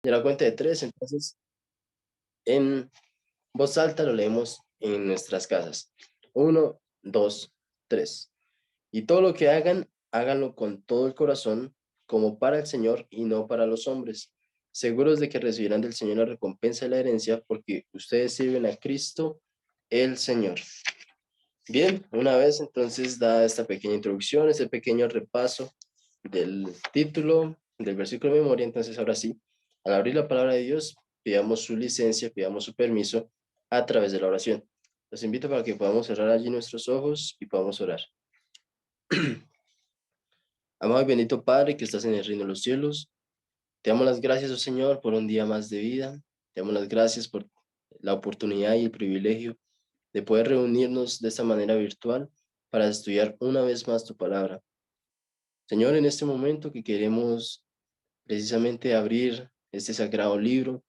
Y a la cuenta de tres, entonces, en voz alta lo leemos en nuestras casas. Uno, dos, tres. Y todo lo que hagan, háganlo con todo el corazón, como para el Señor y no para los hombres, seguros de que recibirán del Señor la recompensa de la herencia, porque ustedes sirven a Cristo el Señor. Bien, una vez entonces da esta pequeña introducción, este pequeño repaso del título, del versículo de memoria, entonces ahora sí, al abrir la palabra de Dios, pidamos su licencia, pidamos su permiso a través de la oración. Los invito para que podamos cerrar allí nuestros ojos y podamos orar. Amado y bendito Padre que estás en el reino de los cielos, te damos las gracias, oh Señor, por un día más de vida. Te damos las gracias por la oportunidad y el privilegio de poder reunirnos de esta manera virtual para estudiar una vez más tu palabra. Señor, en este momento que queremos precisamente abrir este sagrado libro,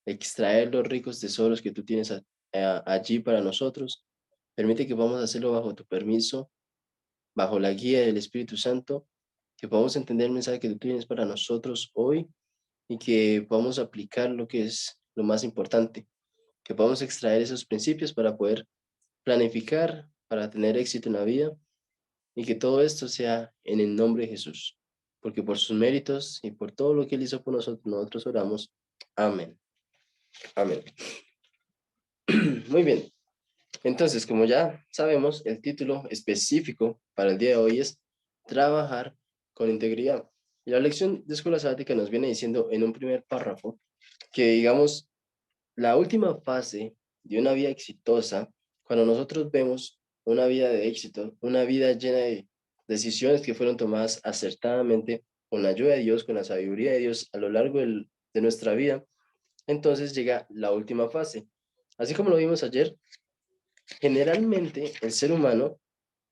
extraer los ricos tesoros que tú tienes allí para nosotros, permite que vamos a hacerlo bajo tu permiso, bajo la guía del Espíritu Santo, que podamos entender el mensaje que tú tienes para nosotros hoy y que podamos aplicar lo que es lo más importante, que podamos extraer esos principios para poder planificar, para tener éxito en la vida y que todo esto sea en el nombre de Jesús, porque por sus méritos y por todo lo que Él hizo por nosotros, nosotros oramos. Amén. Amén. Muy bien. Entonces, como ya sabemos, el título específico para el día de hoy es Trabajar con integridad. Y la lección de escuela sabática nos viene diciendo en un primer párrafo que, digamos, la última fase de una vida exitosa, cuando nosotros vemos una vida de éxito, una vida llena de decisiones que fueron tomadas acertadamente con la ayuda de Dios, con la sabiduría de Dios a lo largo de nuestra vida, entonces llega la última fase. Así como lo vimos ayer, generalmente el ser humano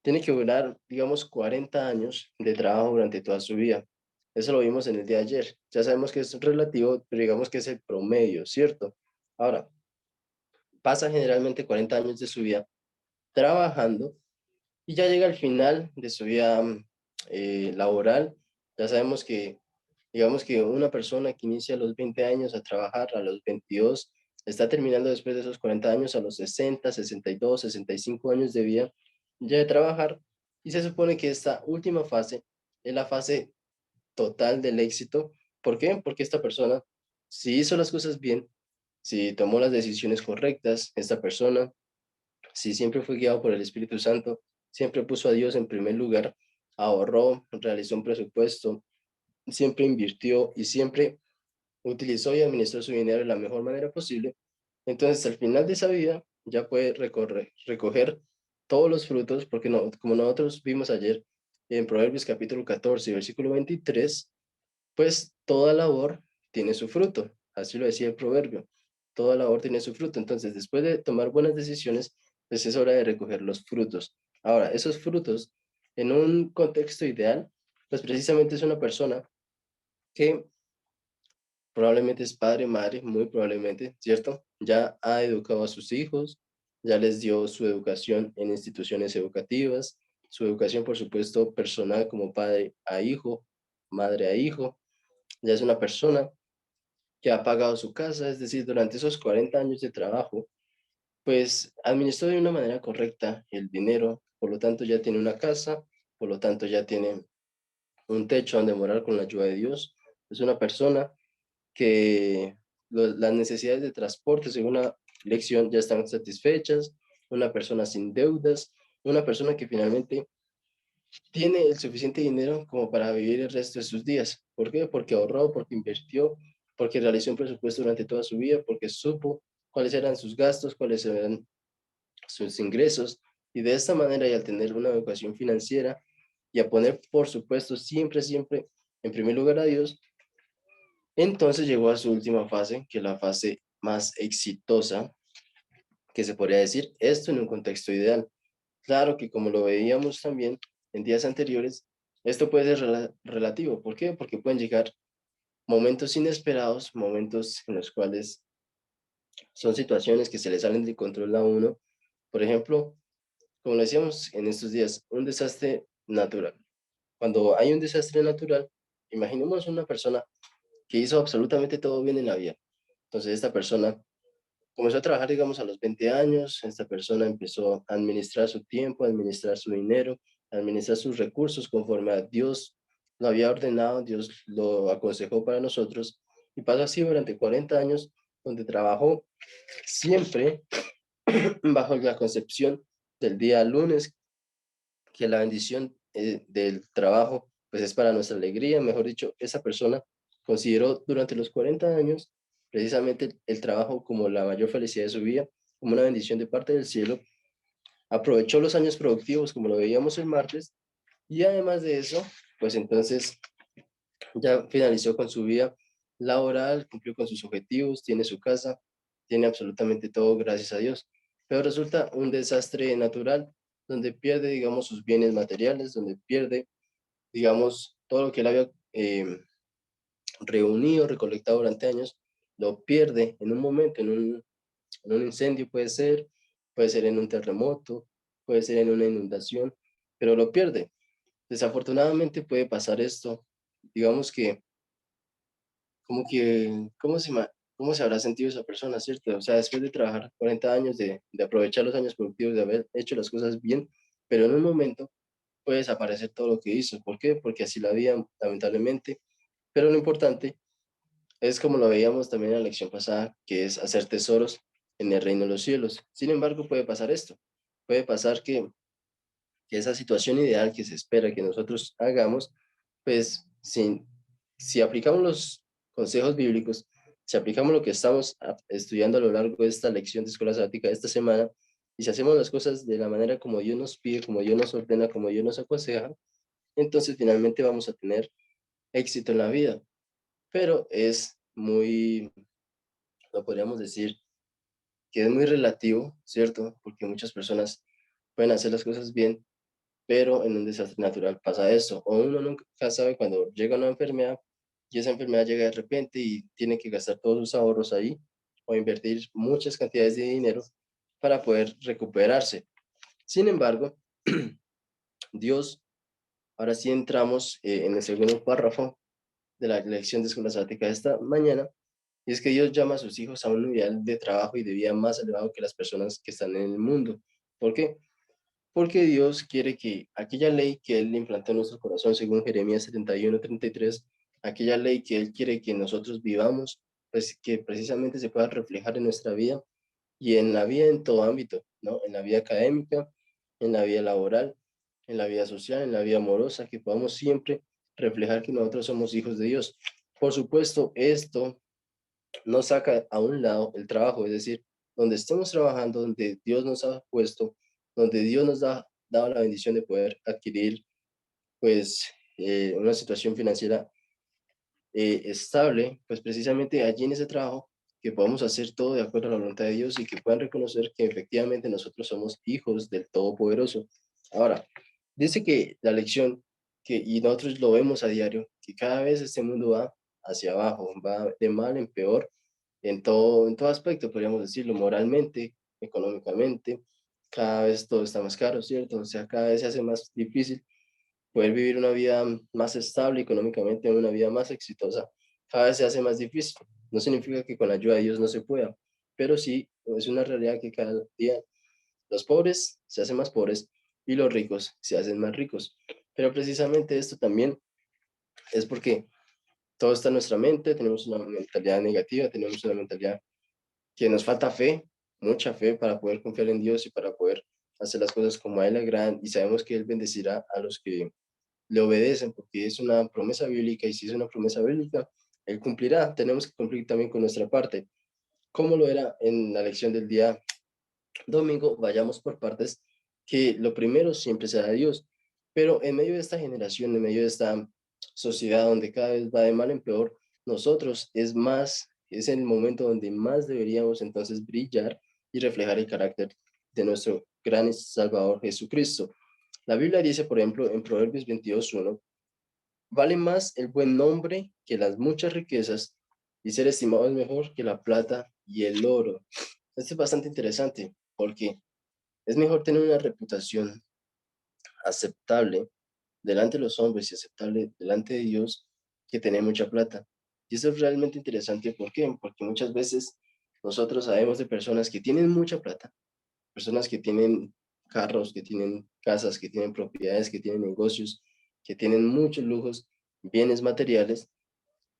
tiene que durar, digamos, 40 años de trabajo durante toda su vida. Eso lo vimos en el día de ayer. Ya sabemos que es relativo, pero digamos que es el promedio, ¿cierto? Ahora, pasa generalmente 40 años de su vida trabajando y ya llega al final de su vida laboral. Ya sabemos que, digamos que una persona que inicia a los 20 años a trabajar, a los 22 está terminando después de esos 40 años a los 60, 62, 65 años de vida ya de trabajar. Y se supone que esta última fase es la fase total del éxito. ¿Por qué? Porque esta persona, si hizo las cosas bien, si tomó las decisiones correctas, esta persona, si siempre fue guiado por el Espíritu Santo, siempre puso a Dios en primer lugar, ahorró, realizó un presupuesto, siempre invirtió y siempre utilizó y administró su dinero de la mejor manera posible, entonces al final de esa vida ya puede recoger todos los frutos, porque no, como nosotros vimos ayer en Proverbios capítulo 14, versículo 23, pues toda labor tiene su fruto, así lo decía el proverbio, toda labor tiene su fruto, entonces después de tomar buenas decisiones, pues es hora de recoger los frutos. Ahora, esos frutos, en un contexto ideal, pues precisamente es una persona que probablemente es padre, madre, muy probablemente, ¿cierto? Ya ha educado a sus hijos, ya les dio su educación en instituciones educativas, su educación, por supuesto, personal como padre a hijo, madre a hijo, ya es una persona que ha pagado su casa, es decir, durante esos 40 años de trabajo, pues administró de una manera correcta el dinero, por lo tanto ya tiene una casa, por lo tanto ya tiene un techo donde morar con la ayuda de Dios. Es una persona que las necesidades de transporte, según la lección, ya están satisfechas, una persona sin deudas, una persona que finalmente tiene el suficiente dinero como para vivir el resto de sus días. ¿Por qué? Porque ahorró, porque invirtió, porque realizó un presupuesto durante toda su vida, porque supo cuáles eran sus gastos, cuáles eran sus ingresos, y de esta manera y al tener una educación financiera y a poner, por supuesto, siempre, siempre en primer lugar a Dios, entonces llegó a su última fase, que es la fase más exitosa, que se podría decir esto en un contexto ideal. Claro que como lo veíamos también en días anteriores, esto puede ser relativo. ¿Por qué? Porque pueden llegar momentos inesperados, momentos en los cuales son situaciones que se le salen de control a uno. Por ejemplo, como lo decíamos en estos días, un desastre natural. Cuando hay un desastre natural, imaginemos una persona que hizo absolutamente todo bien en la vida. Entonces esta persona comenzó a trabajar, digamos, a los 20 años. Esta persona empezó a administrar su tiempo, a administrar su dinero, a administrar sus recursos conforme a Dios lo había ordenado, Dios lo aconsejó para nosotros. Y pasó así durante 40 años, donde trabajó siempre bajo la concepción del día lunes, que la bendición del trabajo pues es para nuestra alegría. Mejor dicho, esa persona consideró durante los 40 años precisamente el trabajo como la mayor felicidad de su vida, como una bendición de parte del cielo. Aprovechó los años productivos como lo veíamos el martes, y además de eso, pues entonces ya finalizó con su vida laboral, cumplió con sus objetivos, tiene su casa, tiene absolutamente todo, gracias a Dios. Pero resulta un desastre natural donde pierde, digamos, sus bienes materiales, donde pierde, digamos, todo lo que él había reunido, recolectado durante años, lo pierde en un momento, en un incendio puede ser en un terremoto, puede ser en una inundación, pero lo pierde. Desafortunadamente puede pasar esto. Digamos que como que, cómo se habrá sentido esa persona, cierto? O sea, después de trabajar 40 años, de aprovechar los años productivos, de haber hecho las cosas bien, pero en un momento puede desaparecer todo lo que hizo. ¿Por qué? Porque así la vida, lamentablemente. Pero lo importante es como lo veíamos también en la lección pasada, que es hacer tesoros en el reino de los cielos. Sin embargo, puede pasar esto. Puede pasar que esa situación ideal que se espera que nosotros hagamos, pues si aplicamos los consejos bíblicos, si aplicamos lo que estamos estudiando a lo largo de esta lección de escuela sabática de esta semana, y si hacemos las cosas de la manera como Dios nos pide, como Dios nos ordena, como Dios nos aconseja, entonces finalmente vamos a tener éxito en la vida. Pero es muy, lo podríamos decir, que es muy relativo, ¿cierto? Porque muchas personas pueden hacer las cosas bien, pero en un desastre natural pasa eso. O uno nunca sabe cuando llega una enfermedad y esa enfermedad llega de repente y tiene que gastar todos sus ahorros ahí o invertir muchas cantidades de dinero para poder recuperarse. Sin embargo, Dios, ahora sí entramos en el segundo párrafo de la lección de escuela sabática de esta mañana, y es que Dios llama a sus hijos a un nivel de trabajo y de vida más elevado que las personas que están en el mundo. ¿Por qué? Porque Dios quiere que aquella ley que Él implantó en nuestro corazón, según Jeremías 71:33, aquella ley que Él quiere que nosotros vivamos, pues que precisamente se pueda reflejar en nuestra vida y en la vida en todo ámbito, ¿no? En la vida académica, en la vida laboral, en la vida social, en la vida amorosa, que podamos siempre reflejar que nosotros somos hijos de Dios. Por supuesto, esto no saca a un lado el trabajo, es decir, donde estemos trabajando, donde Dios nos ha puesto, donde Dios nos ha dado la bendición de poder adquirir, pues, una situación financiera estable, pues precisamente allí en ese trabajo, que podamos hacer todo de acuerdo a la voluntad de Dios y que puedan reconocer que efectivamente nosotros somos hijos del Todopoderoso. Ahora, dice que la lección, y nosotros lo vemos a diario, que cada vez este mundo va hacia abajo, va de mal en peor, en todo aspecto, podríamos decirlo, moralmente, económicamente, cada vez todo está más caro, ¿cierto? O sea, cada vez se hace más difícil poder vivir una vida más estable económicamente, una vida más exitosa, cada vez se hace más difícil. No significa que con la ayuda de Dios no se pueda, pero sí es una realidad que cada día los pobres se hacen más pobres y los ricos se hacen más ricos. Pero precisamente esto también es porque todo está en nuestra mente, tenemos una mentalidad negativa, tenemos una mentalidad que nos falta fe, mucha fe para poder confiar en Dios y para poder hacer las cosas como a Él le agradan, y sabemos que Él bendecirá a los que le obedecen, porque es una promesa bíblica, y si es una promesa bíblica, Él cumplirá. Tenemos que cumplir también con nuestra parte. Como lo era en la lección del día domingo, vayamos por partes, que lo primero siempre será Dios. Pero en medio de esta generación, en medio de esta sociedad donde cada vez va de mal en peor, nosotros es el momento donde más deberíamos entonces brillar y reflejar el carácter de nuestro gran Salvador Jesucristo. La Biblia dice, por ejemplo, en Proverbios 22:1, vale más el buen nombre que las muchas riquezas, y ser estimado es mejor que la plata y el oro. Esto es bastante interesante porque es mejor tener una reputación aceptable delante de los hombres y aceptable delante de Dios que tener mucha plata. Y eso es realmente interesante. ¿Por qué? Porque muchas veces nosotros sabemos de personas que tienen mucha plata, personas que tienen carros, que tienen casas, que tienen propiedades, que tienen negocios, que tienen muchos lujos, bienes materiales,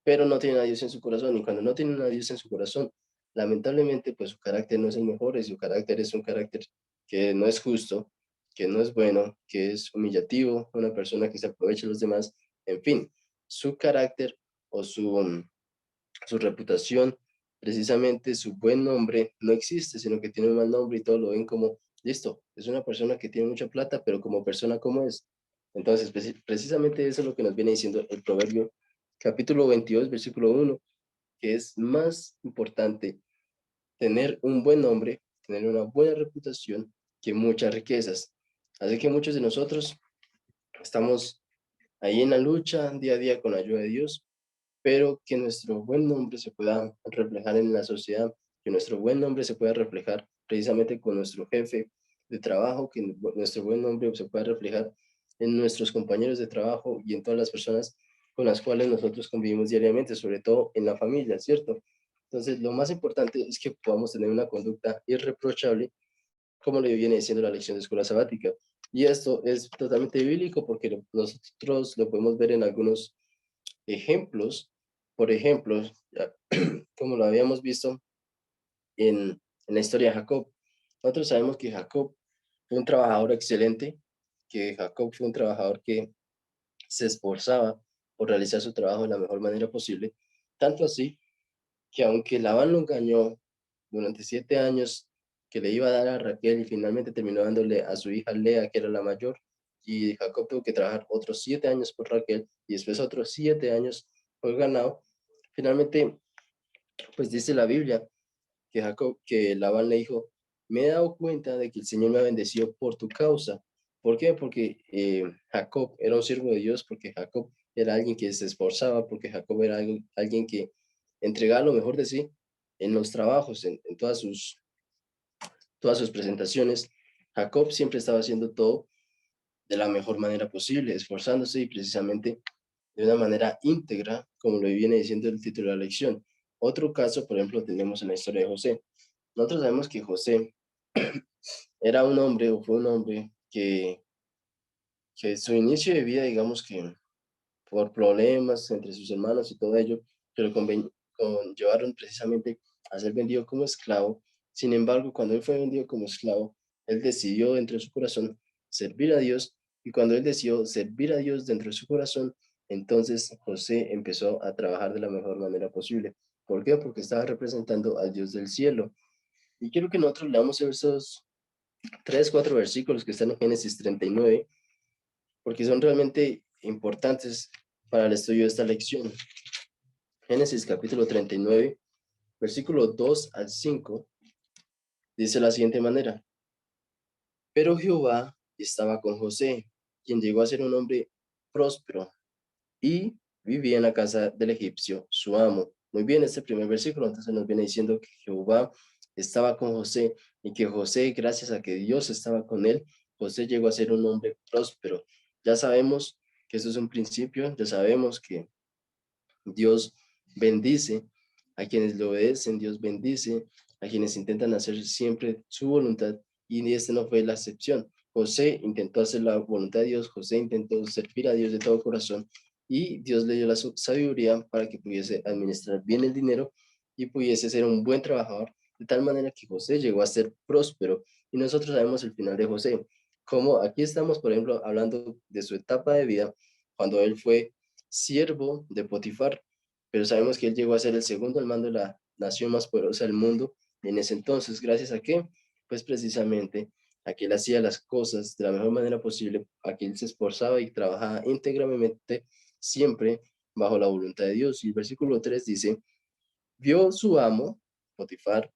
pero no tienen a Dios en su corazón. Y cuando no tienen a Dios en su corazón, lamentablemente, pues su carácter no es el mejor, y su carácter es un carácter que no es justo, que no es bueno, que es humillativo, una persona que se aprovecha de los demás, en fin, su carácter o su reputación, precisamente su buen nombre no existe, sino que tiene un mal nombre y todos lo ven como, listo, es una persona que tiene mucha plata, pero como persona, ¿cómo es? Entonces, precisamente eso es lo que nos viene diciendo el Proverbio capítulo 22, versículo 1, que es más importante tener un buen nombre, tener una buena reputación, que muchas riquezas. Así que muchos de nosotros estamos ahí en la lucha día a día con la ayuda de Dios, pero que nuestro buen nombre se pueda reflejar en la sociedad, que nuestro buen nombre se pueda reflejar precisamente con nuestro jefe de trabajo, que nuestro buen nombre se pueda reflejar en nuestros compañeros de trabajo y en todas las personas con las cuales nosotros convivimos diariamente, sobre todo en la familia, ¿cierto? Entonces, lo más importante es que podamos tener una conducta irreprochable, como le viene diciendo la lección de escuela sabática. Y esto es totalmente bíblico porque nosotros lo podemos ver en algunos ejemplos. Por ejemplo, como lo habíamos visto en la historia de Jacob, nosotros sabemos que Jacob fue un trabajador excelente, que Jacob fue un trabajador que se esforzaba por realizar su trabajo de la mejor manera posible, tanto así que aunque Labán lo engañó durante 7 años, que le iba a dar a Raquel y finalmente terminó dándole a su hija Lea, que era la mayor, y Jacob tuvo que trabajar otros 7 años por Raquel y después otros 7 años por el ganado. Finalmente, pues dice la Biblia que Jacob, que Labán le dijo, me he dado cuenta de que el Señor me ha bendecido por tu causa. ¿Por qué? Porque Jacob era un siervo de Dios, porque Jacob era alguien que se esforzaba, porque Jacob era alguien que entregaba lo mejor de sí en los trabajos, en todas sus presentaciones. Jacob siempre estaba haciendo todo de la mejor manera posible, esforzándose y precisamente de una manera íntegra, como lo viene diciendo el título de la lección. Otro caso, por ejemplo, tenemos en la historia de José. Nosotros sabemos que José era un hombre o fue un hombre que su inicio de vida, digamos que por problemas entre sus hermanos y todo ello, que lo conllevaron precisamente a ser vendido como esclavo. Sin embargo, cuando él fue vendido como esclavo, él decidió dentro de su corazón servir a Dios, y cuando él decidió servir a Dios dentro de su corazón, entonces José empezó a trabajar de la mejor manera posible. ¿Por qué? Porque estaba representando al Dios del cielo. Y quiero que nosotros leamos esos 3, 4 versículos que están en Génesis 39, porque son realmente importantes para el estudio de esta lección. Génesis capítulo 39, versículo 2 al 5, dice de la siguiente manera: pero Jehová estaba con José, quien llegó a ser un hombre próspero y vivía en la casa del egipcio, su amo. Muy bien, este primer versículo entonces nos viene diciendo que Jehová estaba con José, y que José, gracias a que Dios estaba con él, José llegó a ser un hombre próspero. Ya sabemos que eso es un principio, ya sabemos que Dios bendice a quienes le obedecen, Dios bendice a quienes intentan hacer siempre su voluntad, y este no fue la excepción. José intentó hacer la voluntad de Dios, José intentó servir a Dios de todo corazón, y Dios le dio la sabiduría para que pudiese administrar bien el dinero y pudiese ser un buen trabajador, de tal manera que José llegó a ser próspero. Y nosotros sabemos el final de José, como aquí estamos, por ejemplo, hablando de su etapa de vida, cuando él fue siervo de Potifar, pero sabemos que él llegó a ser el segundo al mando de la nación más poderosa del mundo en ese entonces. ¿Gracias a qué? Pues precisamente a que él hacía las cosas de la mejor manera posible, a que él se esforzaba y trabajaba íntegramente, siempre bajo la voluntad de Dios. Y el versículo 3 dice: vio su amo, Potifar,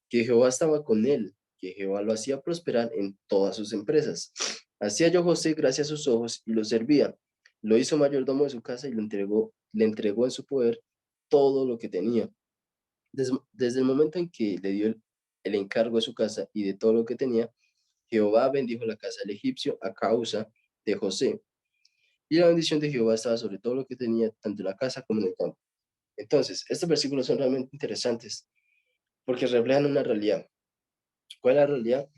que Jehová estaba con él, que Jehová lo hacía prosperar en todas sus empresas. Hacía yo José gracia a sus ojos y lo servía. Lo hizo mayordomo de su casa y le entregó en su poder todo lo que tenía. Desde el momento en que le dio el encargo de su casa y de todo lo que tenía, Jehová bendijo la casa del egipcio a causa de José. Y la bendición de Jehová estaba sobre todo lo que tenía, tanto en la casa como en el campo. Entonces, estos versículos son realmente interesantes porque reflejan una realidad. ¿Cuál es la realidad?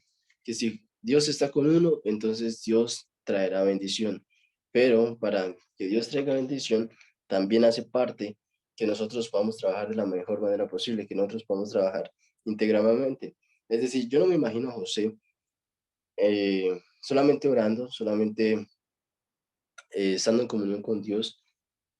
Que si Dios está con uno, entonces Dios traerá bendición. Pero para que Dios traiga bendición, también hace parte que nosotros podamos trabajar de la mejor manera posible, que nosotros podamos trabajar íntegramente. Es decir, yo no me imagino a José solamente orando, solamente estando en comunión con Dios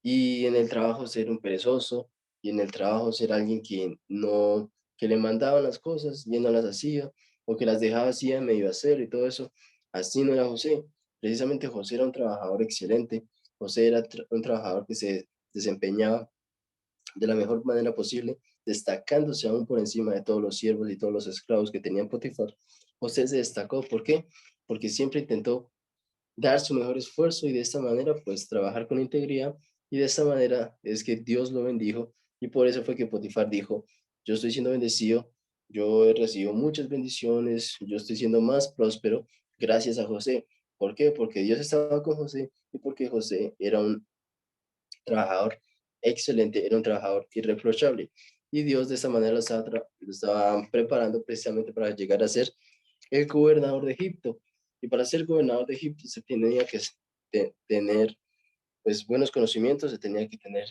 y en el trabajo ser un perezoso y en el trabajo ser alguien que no, que le mandaban las cosas y él no las hacía o que las dejaba así a medio hacer y todo eso. Así no era José. Precisamente José era un trabajador excelente. José era un trabajador que se desempeñaba de la mejor manera posible, destacándose aún por encima de todos los siervos y todos los esclavos que tenían Potifar. José se destacó, ¿por qué? Porque siempre intentó dar su mejor esfuerzo y de esta manera pues trabajar con integridad y de esta manera es que Dios lo bendijo y por eso fue que Potifar dijo, yo estoy siendo bendecido, yo he recibido muchas bendiciones, yo estoy siendo más próspero gracias a José. ¿Por qué? Porque Dios estaba con José y porque José era un trabajador excelente, era un trabajador irreprochable. Y Dios de esta manera lo estaba preparando precisamente para llegar a ser el gobernador de Egipto. Y para ser gobernador de Egipto se tenía que tener pues buenos conocimientos, se tenía que tener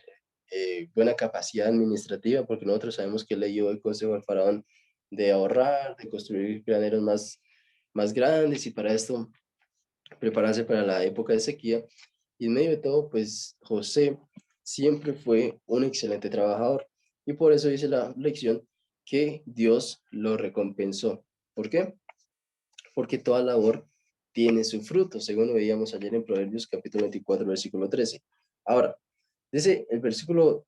buena capacidad administrativa, porque nosotros sabemos que le dio el consejo al faraón de ahorrar, de construir graneros más grandes y para esto prepararse para la época de sequía. Y en medio de todo, pues José siempre fue un excelente trabajador. Y por eso dice la lección que Dios lo recompensó. ¿Por qué? Porque toda labor tiene su fruto, según lo veíamos ayer en Proverbios capítulo 24, versículo 13. Ahora, dice el versículo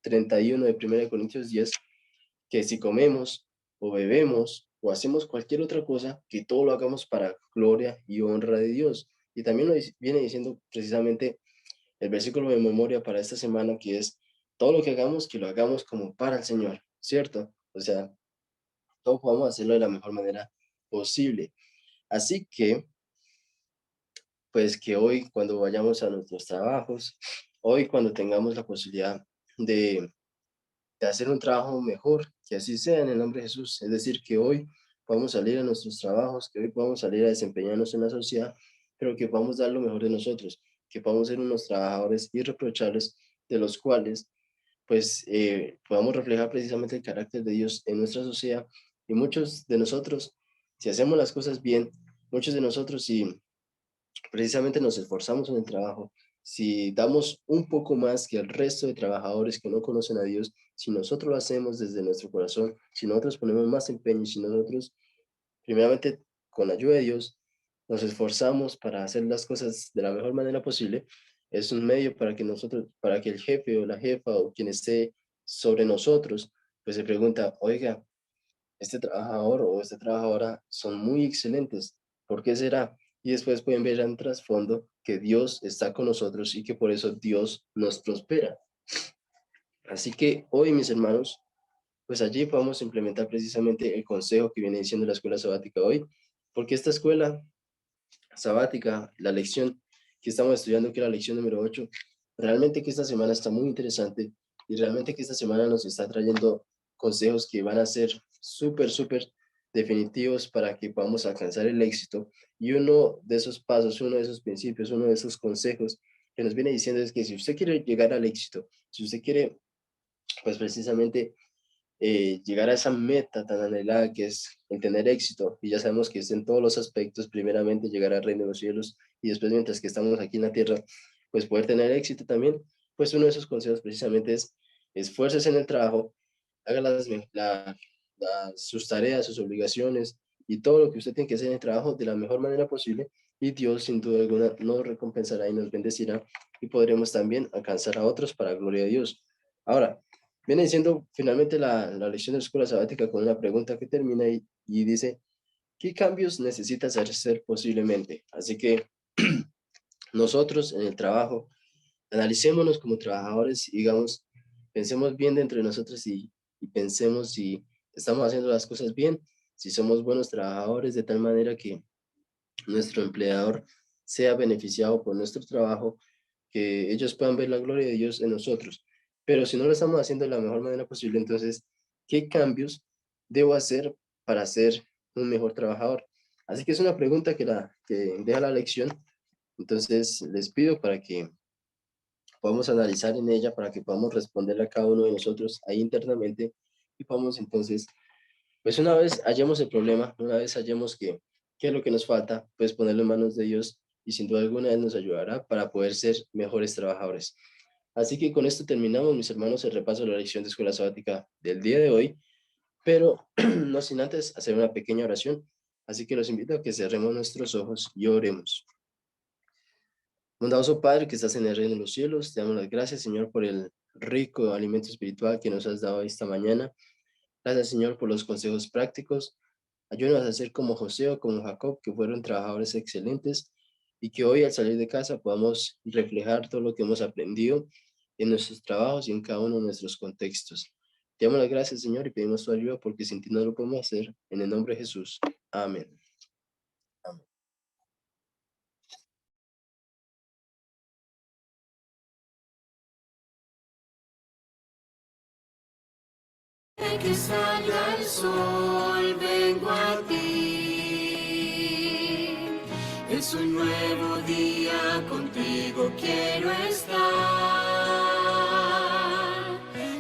31 de 1 Corintios 10, que si comemos o bebemos o hacemos cualquier otra cosa, que todo lo hagamos para gloria y honra de Dios. Y también lo viene diciendo precisamente el versículo de memoria para esta semana, que es todo lo que lo hagamos como para el Señor, ¿cierto? O sea, todo podamos hacerlo de la mejor manera posible. Así que, pues que hoy cuando vayamos a nuestros trabajos, hoy cuando tengamos la posibilidad de hacer un trabajo mejor, que así sea en el nombre de Jesús. Es decir, que hoy podamos salir a nuestros trabajos, que hoy podamos salir a desempeñarnos en la sociedad, pero que podamos dar lo mejor de nosotros, que podamos ser unos trabajadores irreprochables de los cuales pues podamos reflejar precisamente el carácter de Dios en nuestra sociedad. Y muchos de nosotros, si hacemos las cosas bien, muchos de nosotros, si precisamente nos esforzamos en el trabajo, si damos un poco más que el resto de trabajadores que no conocen a Dios, si nosotros lo hacemos desde nuestro corazón, si nosotros ponemos más empeño, si nosotros, primeramente, con la ayuda de Dios, nos esforzamos para hacer las cosas de la mejor manera posible, es un medio para que nosotros, para que el jefe o la jefa o quien esté sobre nosotros, pues se pregunta, oiga, este trabajador o esta trabajadora son muy excelentes. ¿Por qué será? Y después pueden ver en trasfondo que Dios está con nosotros y que por eso Dios nos prospera. Así que hoy, mis hermanos, pues allí podemos implementar precisamente el consejo que viene diciendo la escuela sabática hoy, porque esta escuela sabática, la lección que estamos estudiando, que es la lección número 8, realmente que esta semana está muy interesante y realmente que esta semana nos está trayendo consejos que van a ser súper definitivos para que podamos alcanzar el éxito. Y uno de esos pasos, uno de esos principios, uno de esos consejos que nos viene diciendo es que si usted quiere llegar al éxito, si usted quiere, pues precisamente llegar a esa meta tan anhelada que es el tener éxito, y ya sabemos que es en todos los aspectos, primeramente llegar al reino de los cielos y después mientras que estamos aquí en la tierra, pues poder tener éxito también, pues uno de esos consejos precisamente es esfuerces en el trabajo, haga sus tareas, sus obligaciones y todo lo que usted tiene que hacer en el trabajo de la mejor manera posible y Dios sin duda alguna nos recompensará y nos bendecirá y podremos también alcanzar a otros para la gloria de Dios. Ahora, viene diciendo finalmente la lección de la escuela sabática con una pregunta que termina y dice, ¿qué cambios necesitas hacer posiblemente? Así que nosotros en el trabajo, analicémonos como trabajadores y digamos, pensemos bien dentro de nosotros y pensemos si estamos haciendo las cosas bien, si somos buenos trabajadores de tal manera que nuestro empleador sea beneficiado por nuestro trabajo, que ellos puedan ver la gloria de Dios en nosotros. Pero si no lo estamos haciendo de la mejor manera posible, entonces, ¿qué cambios debo hacer para ser un mejor trabajador? Así que es una pregunta que deja la lección. Entonces, les pido para que podamos analizar en ella, para que podamos responderle a cada uno de nosotros ahí internamente y podamos entonces, pues una vez hallemos el problema, una vez hallemos qué es lo que nos falta, pues ponerlo en manos de Dios y sin duda alguna Él nos ayudará para poder ser mejores trabajadores. Así que con esto terminamos, mis hermanos, el repaso de la lección de escuela sabática del día de hoy, pero no sin antes hacer una pequeña oración. Así que los invito a que cerremos nuestros ojos y oremos. Bondadoso Padre que estás en el reino de los cielos, te damos las gracias, Señor, por el rico alimento espiritual que nos has dado esta mañana. Gracias, Señor, por los consejos prácticos. Ayúdanos a ser como José o como Jacob, que fueron trabajadores excelentes y que hoy al salir de casa podamos reflejar todo lo que hemos aprendido en nuestros trabajos y en cada uno de nuestros contextos. Te damos las gracias, Señor, y pedimos tu ayuda porque sin ti no lo podemos hacer. En el nombre de Jesús. Amén. Amén. Que salga el sol, vengo a ti. Es un nuevo día, contigo quiero estar.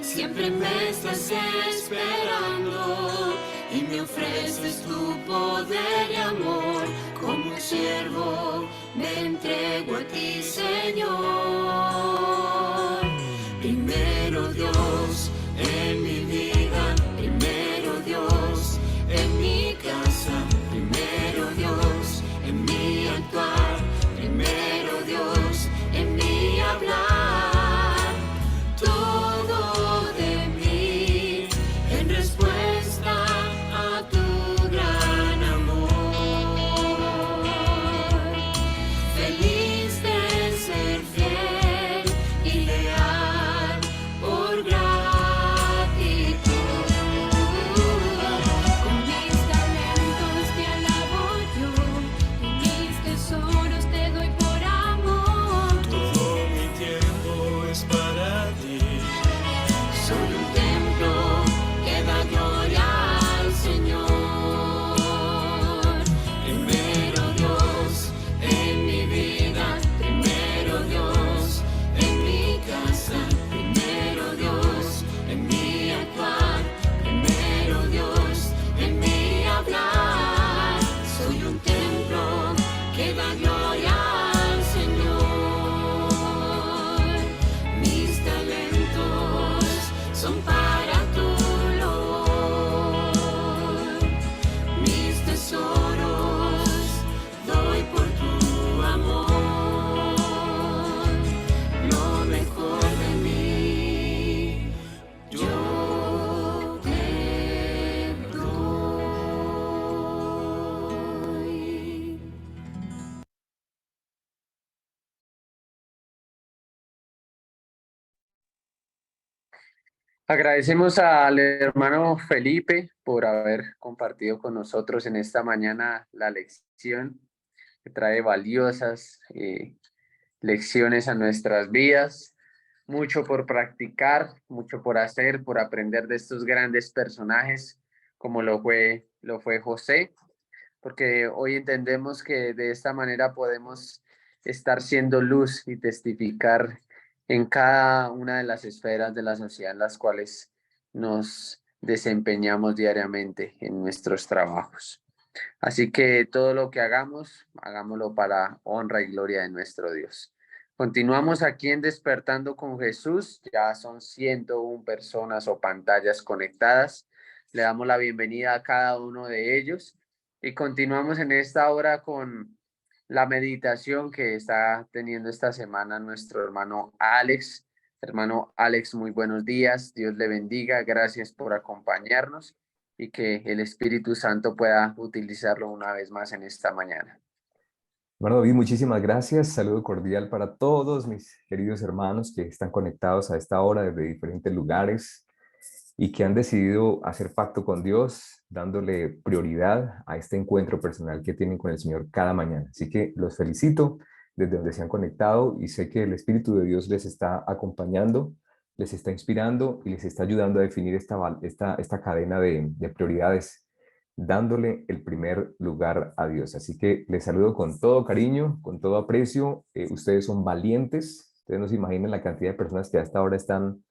Siempre me estás esperando y me ofreces tu poder y amor. Como un siervo me entrego a ti, Señor. Primero Dios en mi vida, primero Dios en mi casa, primero Dios en mi actuar, primero Dios en mi hablar. Todo de mí en respuesta a tu gran amor. Feliz de ser fiel y leal por gratitud. Con mis talentos te alabo yo, y mis tesoros te doy por amor. Todo mi tiempo es para ti. Soy un templo que da gloria al Señor. Primero Dios en mi vida, primero Dios en mi casa, primero Dios en mi actuar, primero Dios en mi hablar. Soy un templo que da gloria al Señor. Mis talentos son para tu olor. Mis tesoros doy por tu amor. Lo mejor de mí yo te doy. Agradecemos al hermano Felipe por haber compartido con nosotros en esta mañana la lección que trae valiosas lecciones a nuestras vidas. Mucho por practicar, mucho por hacer, por aprender de estos grandes personajes como lo fue José, porque hoy entendemos que de esta manera podemos estar siendo luz y testificar en cada una de las esferas de la sociedad en las cuales nos desempeñamos diariamente en nuestros trabajos. Así que todo lo que hagamos, hagámoslo para honra y gloria de nuestro Dios. Continuamos aquí en Despertando con Jesús. Ya son 101 personas o pantallas conectadas. Le damos la bienvenida a cada uno de ellos. Y continuamos en esta hora con la meditación que está teniendo esta semana nuestro hermano Alex. Hermano Alex, muy buenos días. Dios le bendiga. Gracias por acompañarnos y que el Espíritu Santo pueda utilizarlo una vez más en esta mañana. Bueno, David, muchísimas gracias. Saludo cordial para todos mis queridos hermanos que están conectados a esta hora desde diferentes lugares y que han decidido hacer pacto con Dios, dándole prioridad a este encuentro personal que tienen con el Señor cada mañana. Así que los felicito desde donde se han conectado y sé que el Espíritu de Dios les está acompañando les está inspirando y les está ayudando a definir esta cadena de prioridades, dándole el primer lugar a Dios. Así que les saludo con todo cariño, con todo aprecio. Ustedes son valientes. Ustedes no se imaginan la cantidad de personas que hasta ahora están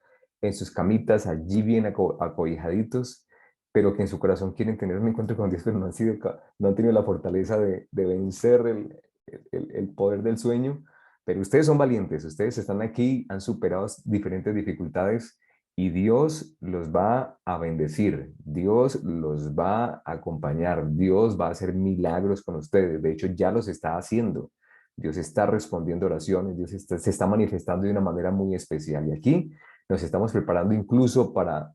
en sus camitas, allí bien acobijaditos, pero que en su corazón quieren tener un encuentro con Dios, pero no han tenido la fortaleza de vencer el poder del sueño. Pero ustedes son valientes, ustedes están aquí, han superado diferentes dificultades y Dios los va a bendecir, Dios los va a acompañar, Dios va a hacer milagros con ustedes. De hecho, ya los está haciendo. Dios está respondiendo oraciones, se está manifestando de una manera muy especial. Y aquí nos estamos preparando incluso para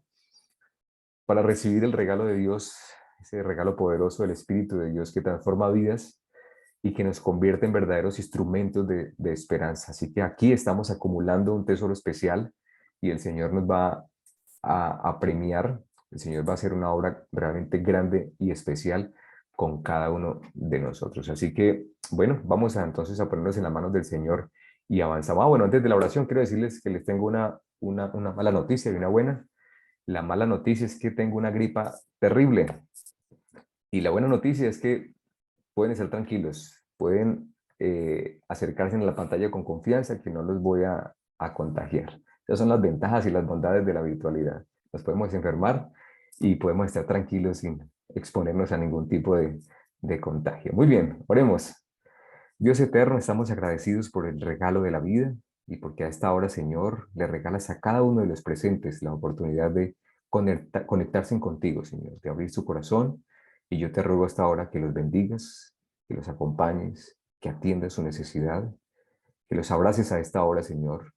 recibir el regalo de Dios, ese regalo poderoso del Espíritu de Dios que transforma vidas y que nos convierte en verdaderos instrumentos de esperanza. Así que aquí estamos acumulando un tesoro especial y el Señor nos va a premiar, el Señor va a hacer una obra realmente grande y especial con cada uno de nosotros. Así que, bueno, vamos entonces a ponernos en las manos del Señor y avanzamos. Bueno, antes de la oración quiero decirles que les tengo una mala noticia y una buena. La mala noticia es que tengo una gripa terrible y la buena noticia es que pueden estar tranquilos, pueden acercarse a la pantalla con confianza que no los voy a contagiar. Esas son las ventajas y las bondades de la virtualidad. Nos podemos enfermar y podemos estar tranquilos sin exponernos a ningún tipo de contagio. Muy bien, oremos. Dios eterno, estamos agradecidos por el regalo de la vida y porque a esta hora, Señor, le regalas a cada uno de los presentes la oportunidad de conectarse contigo, Señor, de abrir su corazón. Y yo te ruego a esta hora que los bendigas, que los acompañes, que atiendas su necesidad, que los abraces a esta hora, Señor,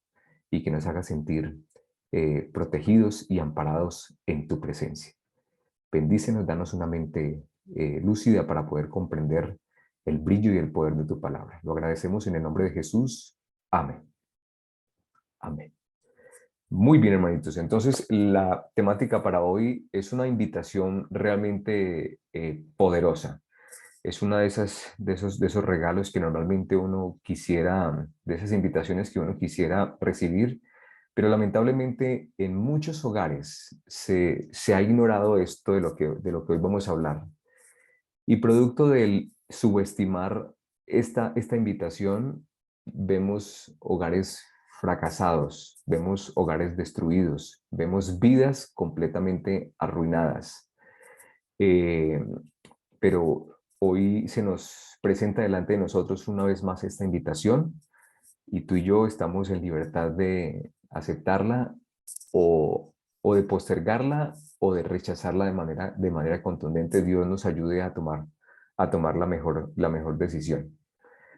y que nos hagas sentir protegidos y amparados en tu presencia. Bendícenos, danos una mente lúcida para poder comprender el brillo y el poder de tu palabra. Lo agradecemos en el nombre de Jesús. Amén. Amén. Muy bien, hermanitos. Entonces, la temática para hoy es una invitación realmente poderosa. Es una de esos regalos que normalmente uno quisiera, de esas invitaciones que uno quisiera recibir, pero lamentablemente en muchos hogares se ha ignorado esto de lo que hoy vamos a hablar. Y producto del subestimar esta invitación, vemos hogares fracasados, vemos hogares destruidos, vemos vidas completamente arruinadas. Pero hoy se nos presenta delante de nosotros una vez más esta invitación y tú y yo estamos en libertad de aceptarla o de postergarla o de rechazarla de manera contundente. Dios nos ayude a tomar la mejor decisión.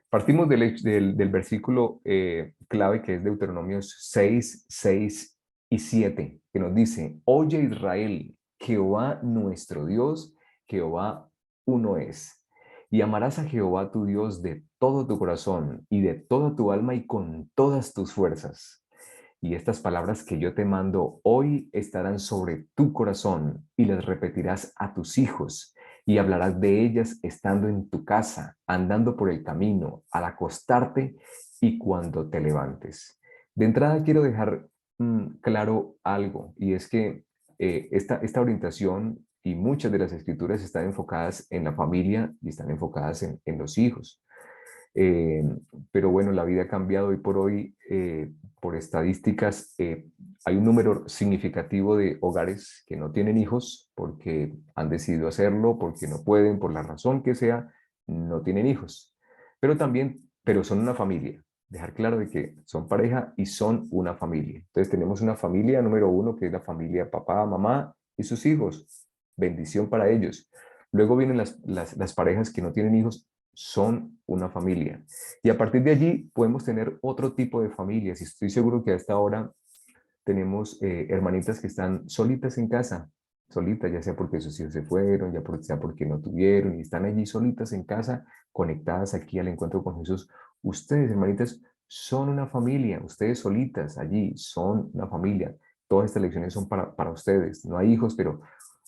Partimos del versículo clave que es Deuteronomios 6, 6 y 7, que nos dice: Oye Israel, Jehová nuestro Dios, Jehová uno es. Y amarás a Jehová tu Dios de todo tu corazón y de toda tu alma y con todas tus fuerzas. Y estas palabras que yo te mando hoy estarán sobre tu corazón y las repetirás a tus hijos y hablarás de ellas estando en tu casa, andando por el camino, al acostarte y cuando te levantes. De entrada quiero dejar claro algo, y es que esta orientación y muchas de las escrituras están enfocadas en la familia y están enfocadas en los hijos. Pero bueno, la vida ha cambiado hoy por hoy. Por estadísticas, hay un número significativo de hogares que no tienen hijos porque han decidido hacerlo, porque no pueden, por la razón que sea, no tienen hijos. Pero son una familia. Dejar claro de que son pareja y son una familia. Entonces tenemos una familia número uno, que es la familia papá, mamá y sus hijos. Bendición para ellos. Luego vienen las parejas que no tienen hijos, son una familia. Y a partir de allí podemos tener otro tipo de familias. Y estoy seguro que a esta hora tenemos hermanitas que están solitas en casa, solitas, ya sea porque sus hijos se fueron, sea porque no tuvieron, y están allí solitas en casa, conectadas aquí al encuentro con Jesús. Ustedes, hermanitas, son una familia. Ustedes solitas allí son una familia. Todas estas lecciones son para ustedes. No hay hijos, pero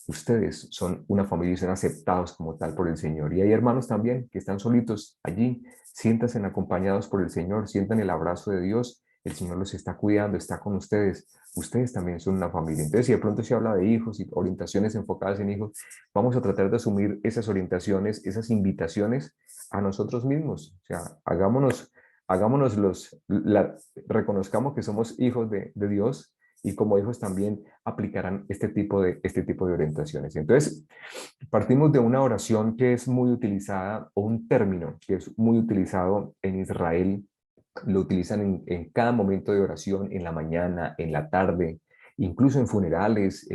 ustedes son una familia y son aceptados como tal por el Señor. Y hay hermanos también que están solitos allí. Siéntanse acompañados por el Señor, sientan el abrazo de Dios el Señor los está cuidando, está con ustedes. Ustedes también son una familia. Entonces, si de pronto se habla de hijos y orientaciones enfocadas en hijos, vamos a tratar de asumir esas orientaciones, esas invitaciones a nosotros mismos. O sea, hagámonos reconozcamos que somos hijos de Dios, y como hijos también aplicarán este tipo de orientaciones. Entonces, partimos de una oración que es muy utilizada, o un término que es muy utilizado en Israel. Lo utilizan en cada momento de oración, en la mañana, en la tarde, incluso en funerales,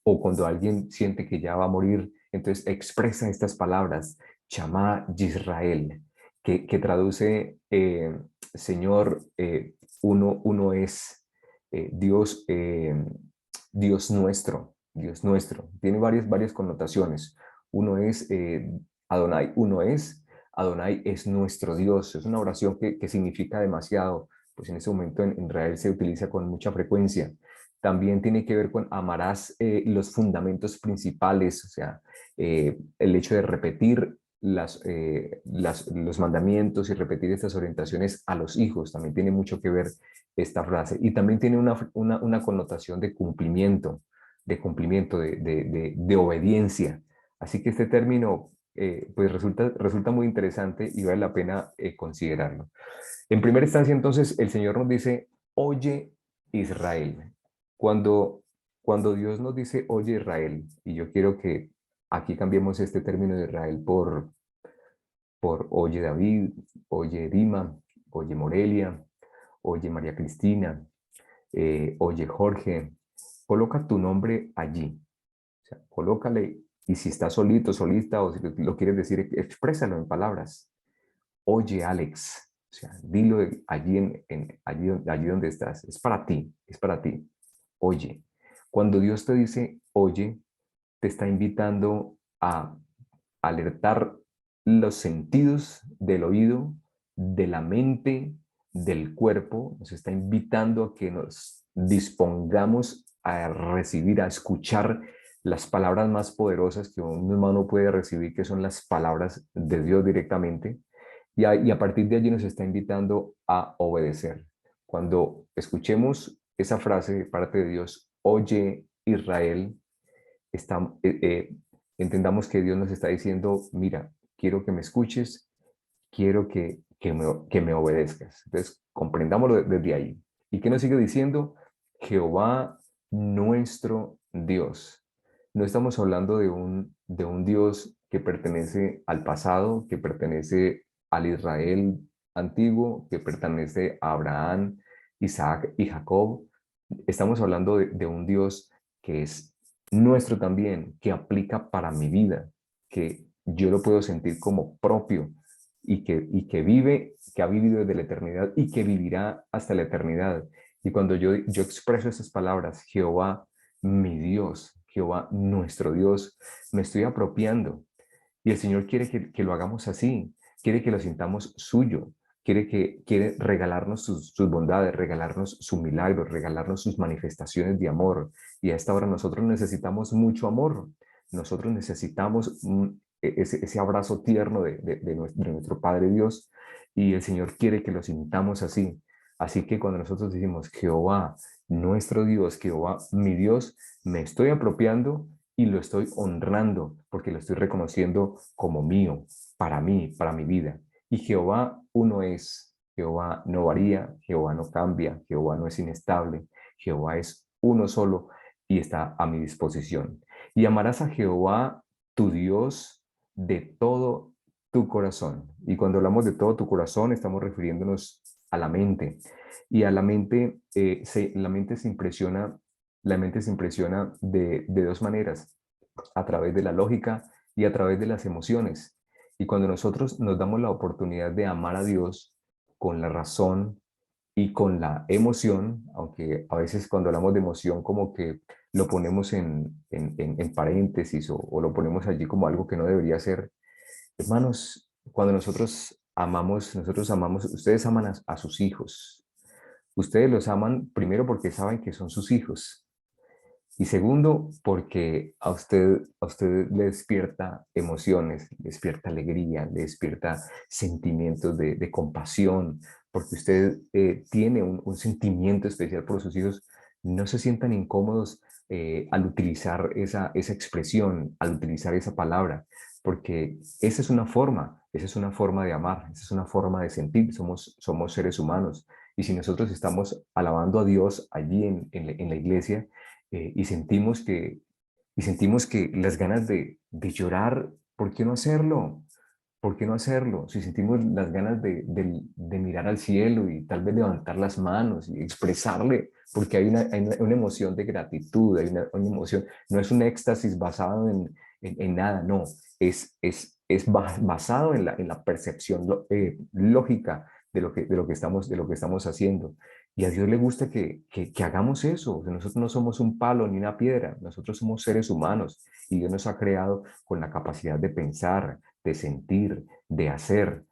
o cuando alguien siente que ya va a morir, entonces expresa estas palabras, Shama Yisrael, que traduce, Señor, uno es, Dios, Dios nuestro, Dios nuestro. Tiene varias connotaciones. Uno es, Adonai, Adonai es nuestro Dios. Es una oración que significa demasiado, pues en ese momento en Israel se utiliza con mucha frecuencia. También tiene que ver con amarás, los fundamentos principales, o sea, el hecho de repetir los mandamientos y repetir estas orientaciones a los hijos, también tiene mucho que ver esta frase. Y también tiene una connotación de cumplimiento, de obediencia. Así que este término, pues resulta muy interesante y vale la pena considerarlo. En primera instancia, entonces, el Señor nos dice, oye Israel. Cuando Dios nos dice, oye Israel, y yo quiero que aquí cambiemos este término de Israel por oye David, oye Dima, oye Morelia, oye María Cristina, oye Jorge, coloca tu nombre allí. O sea, colócale, y si estás solito, solita, o si lo quieres decir, exprésalo en palabras. Oye Alex, o sea, dilo allí donde estás. Es para ti, es para ti. Oye, cuando Dios te dice oye, te está invitando a alertar los sentidos del oído, de la mente, del cuerpo. Nos está invitando a que nos dispongamos a recibir, a escuchar las palabras más poderosas que un humano puede recibir, que son las palabras de Dios directamente. Y a partir de allí nos está invitando a obedecer. Cuando escuchemos esa frase de parte de Dios, oye Israel, está, entendamos que Dios nos está diciendo, mira, quiero que me escuches, quiero que me obedezcas. Entonces, comprendámoslo desde ahí. ¿Y qué nos sigue diciendo? Jehová nuestro Dios. No estamos hablando de un Dios que pertenece al pasado, que pertenece al Israel antiguo, que pertenece a Abraham, Isaac y Jacob. Estamos hablando de un Dios que es nuestro también, que aplica para mi vida, que yo lo puedo sentir como propio, y que vive, que ha vivido desde la eternidad y que vivirá hasta la eternidad. Y cuando yo expreso esas palabras, Jehová mi Dios, Jehová nuestro Dios, me estoy apropiando. Y el Señor quiere que lo hagamos así, quiere que lo sintamos suyo, quiere regalarnos sus bondades, regalarnos su milagro, regalarnos sus manifestaciones de amor. Y a esta hora nosotros necesitamos mucho amor. Nosotros necesitamos ese abrazo tierno de nuestro Padre Dios, y el Señor quiere que lo sintamos así. Así que cuando nosotros decimos Jehová, nuestro Dios, Jehová, mi Dios, me estoy apropiando y lo estoy honrando porque lo estoy reconociendo como mío, para mí, para mi vida. Y Jehová uno es, Jehová no varía, Jehová no cambia, Jehová no es inestable, Jehová es uno solo y está a mi disposición. Y amarás a Jehová tu Dios de todo tu corazón. Y cuando hablamos de todo tu corazón, estamos refiriéndonos a la mente. Y a la mente, la mente se impresiona de dos maneras, a través de la lógica y a través de las emociones. Y cuando nosotros nos damos la oportunidad de amar a Dios con la razón y con la emoción, aunque a veces cuando hablamos de emoción como que lo ponemos en paréntesis, o lo ponemos allí como algo que no debería ser. Hermanos, cuando nosotros amamos, ustedes aman a sus hijos. Ustedes los aman primero porque saben que son sus hijos. Y segundo, porque a usted le despierta emociones, le despierta alegría, le despierta sentimientos de compasión porque usted tiene un sentimiento especial por sus hijos, no se sientan incómodos al utilizar esa expresión, al utilizar esa palabra, porque esa es una forma de amar, esa es una forma de sentir, somos seres humanos. Y si nosotros estamos alabando a Dios allí en la iglesia y sentimos que las ganas de llorar, ¿por qué no hacerlo? ¿Por qué no hacerlo? Si sentimos las ganas de mirar al cielo y tal vez levantar las manos y expresarle, porque hay una emoción de gratitud, hay una emoción, no es un éxtasis basado en nada, no, es basado en la percepción lógica de lo que estamos haciendo. Y a Dios le gusta que hagamos eso. O sea, nosotros no somos un palo ni una piedra, nosotros somos seres humanos y Dios nos ha creado con la capacidad de pensar, de sentir, de hacer.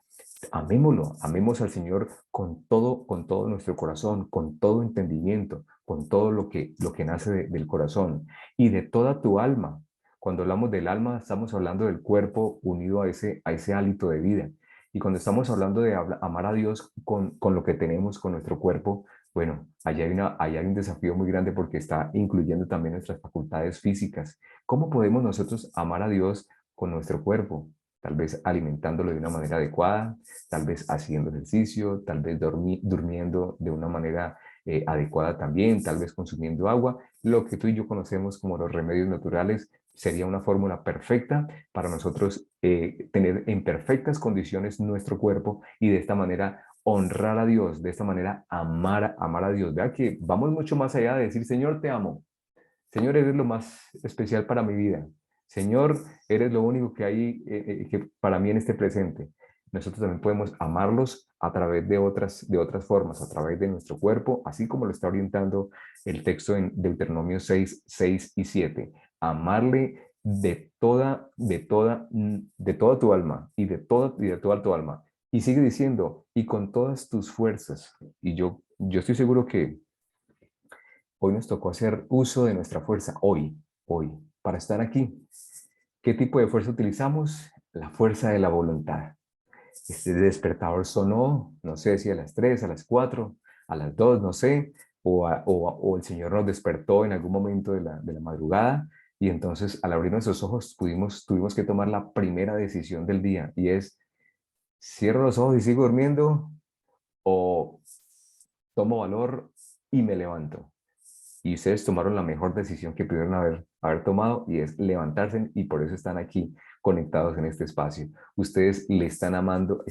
Amémoslo, amemos al Señor con todo nuestro corazón, con todo entendimiento, con todo lo que nace del corazón y de toda tu alma. Cuando hablamos del alma, estamos hablando del cuerpo unido a ese hálito de vida. Y cuando estamos hablando de amar a Dios con lo que tenemos, con nuestro cuerpo, bueno, allá hay un desafío muy grande porque está incluyendo también nuestras facultades físicas. ¿Cómo podemos nosotros amar a Dios con nuestro cuerpo? Tal vez alimentándolo de una manera adecuada, tal vez haciendo ejercicio, tal vez durmiendo de una manera adecuada también, tal vez consumiendo agua. Lo que tú y yo conocemos como los remedios naturales sería una fórmula perfecta para nosotros tener en perfectas condiciones nuestro cuerpo y de esta manera honrar a Dios, de esta manera amar a Dios. Vea que vamos mucho más allá de decir, Señor, te amo. Señor, eres lo más especial para mi vida. Señor, eres lo único que hay que para mí en este presente. Nosotros también podemos amarlos a través de otras formas, a través de nuestro cuerpo, así como lo está orientando el texto en Deuteronomio 6 y 7. Amarle de toda tu alma y de toda tu alma. Y sigue diciendo, y con todas tus fuerzas. Y yo estoy seguro que hoy nos tocó hacer uso de nuestra fuerza, hoy, para estar aquí. ¿Qué tipo de fuerza utilizamos? La fuerza de la voluntad. Este despertador sonó, no sé si a las 3, a las 4, a las 2, no sé, o el Señor nos despertó en algún momento de la madrugada y entonces al abrir nuestros ojos tuvimos que tomar la primera decisión del día y es, ¿cierro los ojos y sigo durmiendo o tomo valor y me levanto? Y ustedes tomaron la mejor decisión que pudieron haber tomado y es levantarse y por eso están aquí conectados en este espacio. Ustedes están amando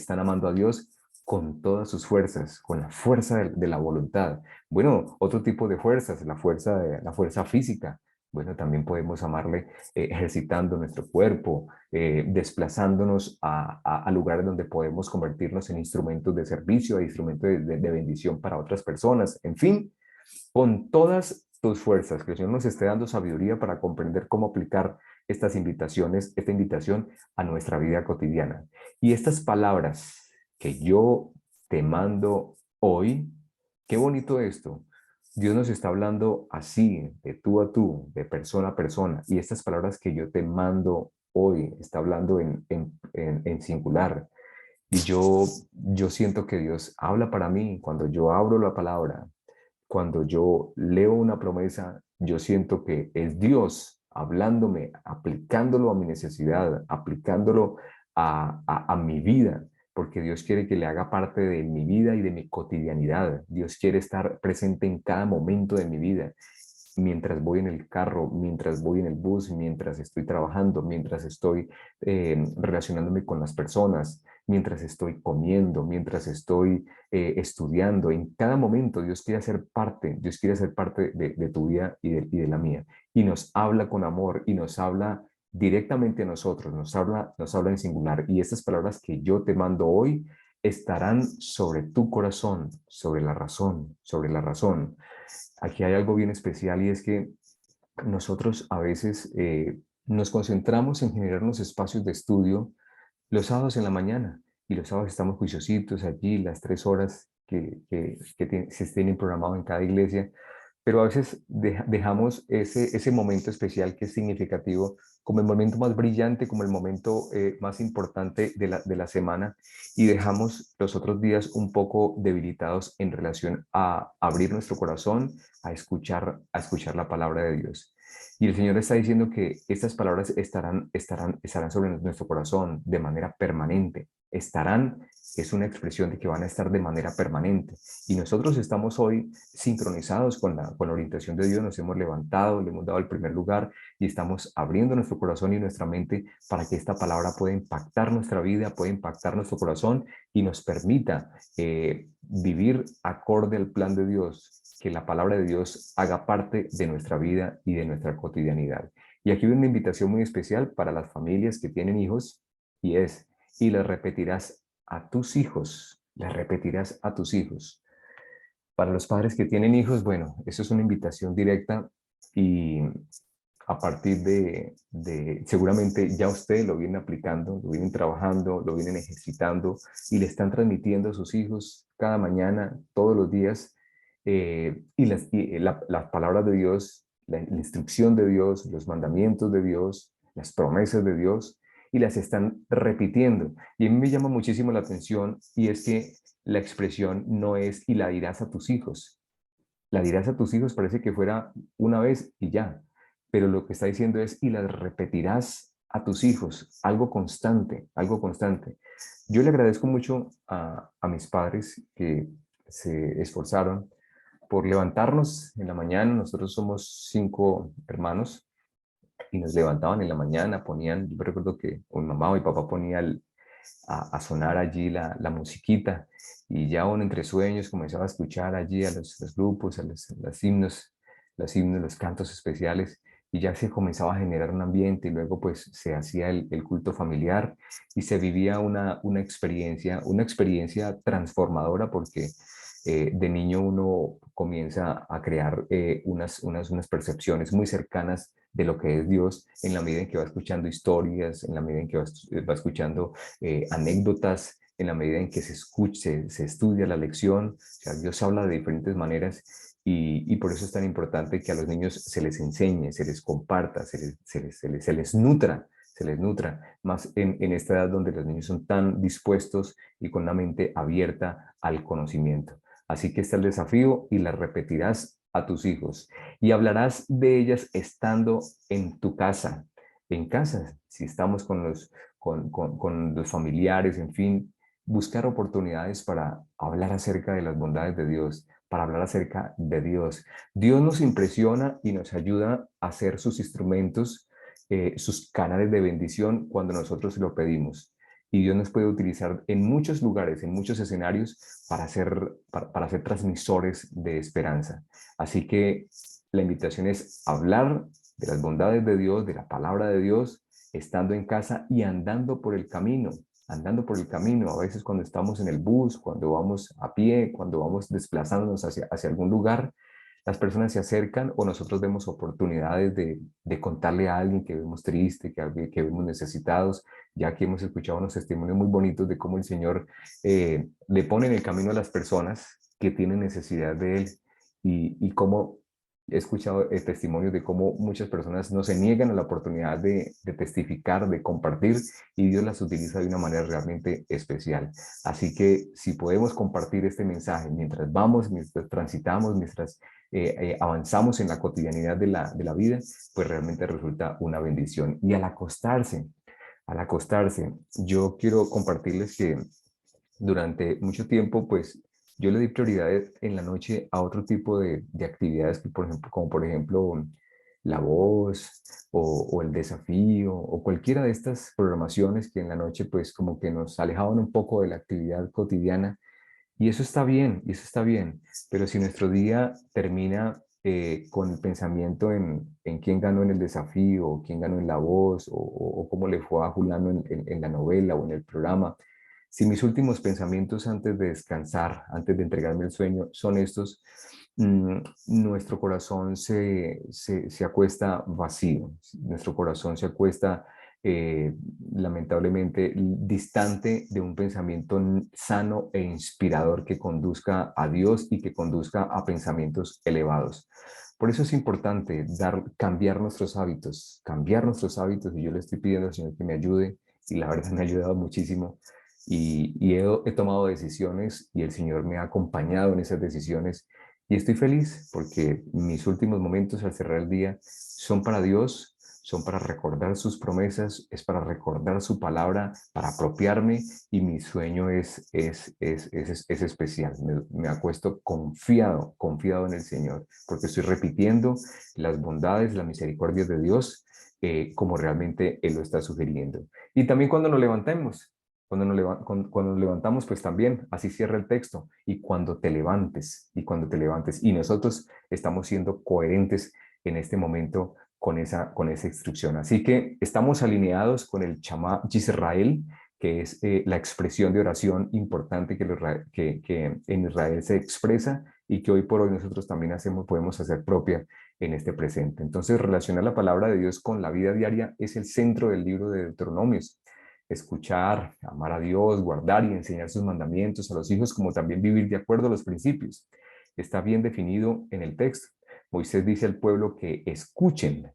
a Dios con todas sus fuerzas, con la fuerza de la voluntad. Bueno, otro tipo de fuerzas, la fuerza física. Bueno, también podemos amarle ejercitando nuestro cuerpo, desplazándonos a lugares donde podemos convertirnos en instrumentos de servicio, instrumentos de bendición para otras personas. En fin, con todas tus fuerzas, que el Señor nos esté dando sabiduría para comprender cómo aplicar esta invitación a nuestra vida cotidiana. Y estas palabras que yo te mando hoy, qué bonito esto. Dios nos está hablando así, de tú a tú, de persona a persona. Y estas palabras que yo te mando hoy, está hablando en singular. Y yo siento que Dios habla para mí cuando yo abro la palabra, cuando yo leo una promesa, yo siento que es Dios hablándome, aplicándolo a mi necesidad, aplicándolo a mi vida, porque Dios quiere que le haga parte de mi vida y de mi cotidianidad. Dios quiere estar presente en cada momento de mi vida, mientras voy en el carro, mientras voy en el bus, mientras estoy trabajando, mientras estoy relacionándome con las personas, mientras estoy comiendo, mientras estoy estudiando. En cada momento Dios quiere ser parte de tu vida y de la mía. Y nos habla con amor y nos habla directamente a nosotros, nos habla en singular. Y estas palabras que yo te mando hoy estarán sobre tu corazón, sobre la razón, sobre la razón. Aquí hay algo bien especial y es que nosotros a veces nos concentramos en generar unos espacios de estudio los sábados en la mañana y los sábados estamos juiciositos allí, las 3 horas que se tienen programado en cada iglesia, pero a veces dejamos ese momento especial que es significativo como el momento más brillante, como el momento más importante de la semana, y dejamos los otros días un poco debilitados en relación a abrir nuestro corazón, a escuchar la palabra de Dios. Y el Señor está diciendo que estas palabras estarán sobre nuestro corazón de manera permanente. Estarán es una expresión de que van a estar de manera permanente. Y nosotros estamos hoy sincronizados con la orientación de Dios, nos hemos levantado, le hemos dado el primer lugar y estamos abriendo nuestro corazón y nuestra mente para que esta palabra pueda impactar nuestra vida, pueda impactar nuestro corazón y nos permita vivir acorde al plan de Dios, que la palabra de Dios haga parte de nuestra vida y de nuestra cotidianidad. Y aquí viene una invitación muy especial para las familias que tienen hijos y es, y les repetirás a tus hijos, les repetirás a tus hijos. Para los padres que tienen hijos, bueno, eso es una invitación directa y a partir seguramente ya ustedes lo vienen aplicando, lo vienen trabajando, lo vienen ejercitando y le están transmitiendo a sus hijos cada mañana, todos los días, las palabras de Dios, la instrucción de Dios, los mandamientos de Dios, las promesas de Dios, y las están repitiendo. Y a mí me llama muchísimo la atención y es que la expresión no es y la dirás a tus hijos. La dirás a tus hijos parece que fuera una vez y ya, pero lo que está diciendo es y las repetirás a tus hijos, algo constante, algo constante. Yo le agradezco mucho a mis padres que se esforzaron por levantarnos en la mañana. Nosotros somos 5 hermanos y nos levantaban en la mañana, ponían, yo recuerdo que mi mamá o mi papá ponía a sonar allí la musiquita y ya uno entre sueños comenzaba a escuchar allí a los grupos, a los himnos, los cantos especiales y ya se comenzaba a generar un ambiente y luego pues se hacía el culto familiar y se vivía una experiencia transformadora porque de niño uno comienza a crear unas percepciones muy cercanas de lo que es Dios en la medida en que va escuchando historias, en la medida en que va escuchando anécdotas, en la medida en que se estudia la lección. O sea, Dios habla de diferentes maneras y por eso es tan importante que a los niños se les enseñe, se les comparta, se les nutra, más en esta edad donde los niños son tan dispuestos y con la mente abierta al conocimiento. Así que está el desafío y la repetirás a tus hijos y hablarás de ellas estando en tu casa, en casa, si estamos con los familiares, en fin, buscar oportunidades para hablar acerca de las bondades de Dios, para hablar acerca de Dios. Dios nos impresiona y nos ayuda a ser sus instrumentos, sus canales de bendición cuando nosotros se lo pedimos. Y Dios nos puede utilizar en muchos lugares, en muchos escenarios, para ser transmisores de esperanza. Así que la invitación es hablar de las bondades de Dios, de la palabra de Dios, estando en casa y andando por el camino. Andando por el camino, a veces cuando estamos en el bus, cuando vamos a pie, cuando vamos desplazándonos hacia algún lugar, las personas se acercan o nosotros vemos oportunidades de contarle a alguien que vemos triste, que vemos necesitados, ya que hemos escuchado unos testimonios muy bonitos de cómo el Señor le pone en el camino a las personas que tienen necesidad de Él y cómo he escuchado testimonios de cómo muchas personas no se niegan a la oportunidad de testificar, de compartir y Dios las utiliza de una manera realmente especial. Así que si podemos compartir este mensaje mientras vamos, mientras transitamos, mientras avanzamos en la cotidianidad de la vida, pues realmente resulta una bendición. Y al acostarse, yo quiero compartirles que durante mucho tiempo, pues yo le di prioridad en la noche a otro tipo de actividades, que, por ejemplo, como por ejemplo La Voz o El Desafío o cualquiera de estas programaciones que en la noche pues como que nos alejaban un poco de la actividad cotidiana y eso está bien, y eso está bien, pero si nuestro día termina con el pensamiento en quién ganó en el desafío, o quién ganó en La Voz, o cómo le fue a Julano en la novela o en el programa, si mis últimos pensamientos antes de descansar, antes de entregarme el sueño, son estos, nuestro corazón se acuesta vacío, nuestro corazón se acuesta eh, lamentablemente distante de un pensamiento sano e inspirador que conduzca a Dios y que conduzca a pensamientos elevados. Por eso es importante cambiar nuestros hábitos, y yo le estoy pidiendo al Señor que me ayude, y la verdad me ha ayudado muchísimo, y he tomado decisiones y el Señor me ha acompañado en esas decisiones, y estoy feliz porque mis últimos momentos al cerrar el día son para Dios, son para recordar sus promesas, es para recordar su palabra, para apropiarme, y mi sueño es especial. Me acuesto confiado en el Señor, porque estoy repitiendo las bondades, las misericordias de Dios, como realmente Él lo está sugiriendo. Y también cuando nos levantemos, cuando nos levantamos, pues también, así cierra el texto, y cuando te levantes, y nosotros estamos siendo coherentes en este momento con esa instrucción. Así que estamos alineados con el Shema Yisrael, que es la expresión de oración importante que en Israel se expresa y que hoy por hoy nosotros también podemos hacer propia en este presente. Entonces, relacionar la palabra de Dios con la vida diaria es el centro del libro de Deuteronomios. Escuchar, amar a Dios, guardar y enseñar sus mandamientos a los hijos, como también vivir de acuerdo a los principios. Está bien definido en el texto. Moisés dice al pueblo que escuchen,